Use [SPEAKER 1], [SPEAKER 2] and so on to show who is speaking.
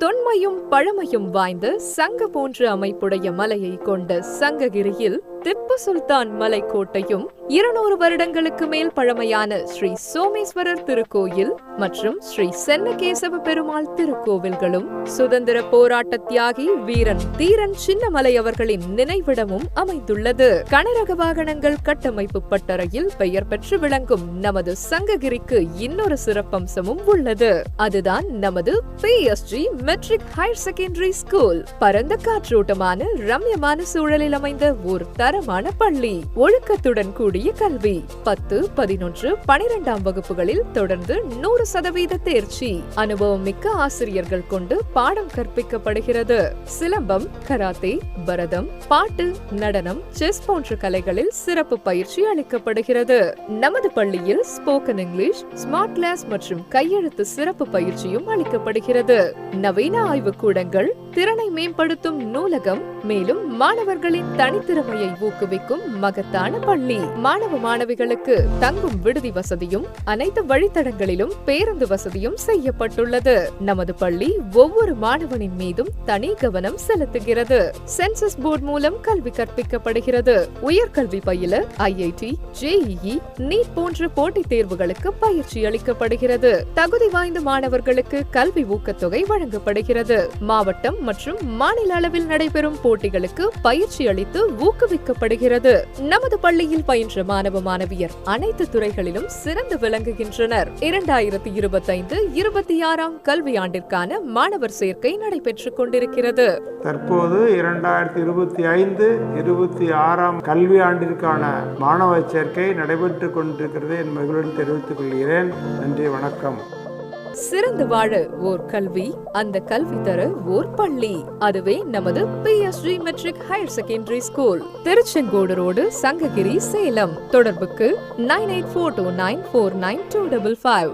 [SPEAKER 1] தொன்மையும் பழமையும் வாய்ந்த சங்க போன்ற அமைப்புடைய மலையை கொண்ட சங்ககிரியில் திப்பு சுல்தான் மலைக்கோட்டையும் 200 வருடங்களுக்கு மேல் பழமையான ஸ்ரீ சோமேஸ்வரர் திருக்கோயில் மற்றும் ஸ்ரீ சென்னகேசவ பெருமாள் திருக்கோவில்களும் சுதந்திர போராட்ட தியாகி வீரன் தீரன் சின்னமலை அவர்களின் நினைவிடமும் அமைந்துள்ளது. கனரக வாகனங்கள் கட்டமைப்பு பட்டறையில் பெயர் பெற்று விளங்கும் நமது சங்ககிரிக்கு இன்னொரு சிறப்பம்சமும் உள்ளது. அதுதான் நமது PSG matric higher secondary school. பரந்த காற்றோட்டமான ரம்யமான சூழலில் அமைந்த ஒரு தரமான பள்ளி. ஒழுக்கத்துடன் கூடிய கல்வி. 10, 11, 12ஆம் வகுப்புகளில் தொடர்ந்து 100% தேர்ச்சி. அனுபவம் மிக்க ஆசிரியர்கள் கொண்டு பாடம் கற்பிக்கப்படுகிறது. சிலம்பம், கராத்தே, பரதம், பாட்டு, நடனம், செஸ் போன்ற கலைகளில் சிறப்பு பயிற்சி அளிக்கப்படுகிறது. நமது பள்ளியில் ஸ்போக்கன் இங்கிலீஷ், ஸ்மார்ட் கிளாஸ் மற்றும் கையெழுத்து சிறப்பு பயிற்சியும் அளிக்கப்படுகிறது. நவீன ஆய்வுக்கூடங்கள், திறனை மேம்படுத்தும் நூலகம், மேலும் மாணவர்களின் தனித்திறமையை ஊக்குவிக்கும் மகத்தான பள்ளி. மாணவ மாணவிகளுக்கு தங்கும் விடுதி வசதியும் அனைத்து வழித்தடங்களிலும் பேருந்து வசதியும் செய்யப்பட்டுள்ளது. நமது பள்ளி ஒவ்வொரு மாணவனின் மீதும் தனி கவனம் செலுத்துகிறது. சென்சஸ் போர்டு மூலம் கல்வி கற்பிக்கப்படுகிறது. உயர்கல்வி பயில IIT, JEE, நீட் போன்ற போட்டித் தேர்வுகளுக்கு பயிற்சி அளிக்கப்படுகிறது. தகுதி வாய்ந்த மாணவர்களுக்கு கல்வி ஊக்கத்தொகை வழங்கப்படுகிறது. மாவட்டம் மற்றும் மாநில அளவில் நடைபெறும் போட்டிகளுக்கு பயிற்சி அளித்து ஊக்குவிக்கப்படுகிறது. நமது பள்ளியில் பயின்ற மாணவ மாணவியர் அனைத்து துறைகளிலும் சிறந்து விளங்குகின்றனர். 2025-26ஆம் கல்வியாண்டிற்கான மாணவர் சேர்க்கை நடைபெற்றுக் கொண்டிருக்கிறது.
[SPEAKER 2] தற்போது 2025-26ஆம் கல்வியாண்டிற்கான மாணவர் சேர்க்கை நடைபெற்றுக் கொண்டிருக்கிறது என்பதுடன் தெரிவித்துக் கொள்கிறேன். நன்றி, வணக்கம்.
[SPEAKER 1] சிறந்து வாழ ஓர் கல்வி, அந்த கல்வி தர ஓர் பள்ளி. அதுவே நமது PSG matric higher secondary school. Tiruchengode road, Sankagiri, Salem. தொடர்புக்கு 9842949255.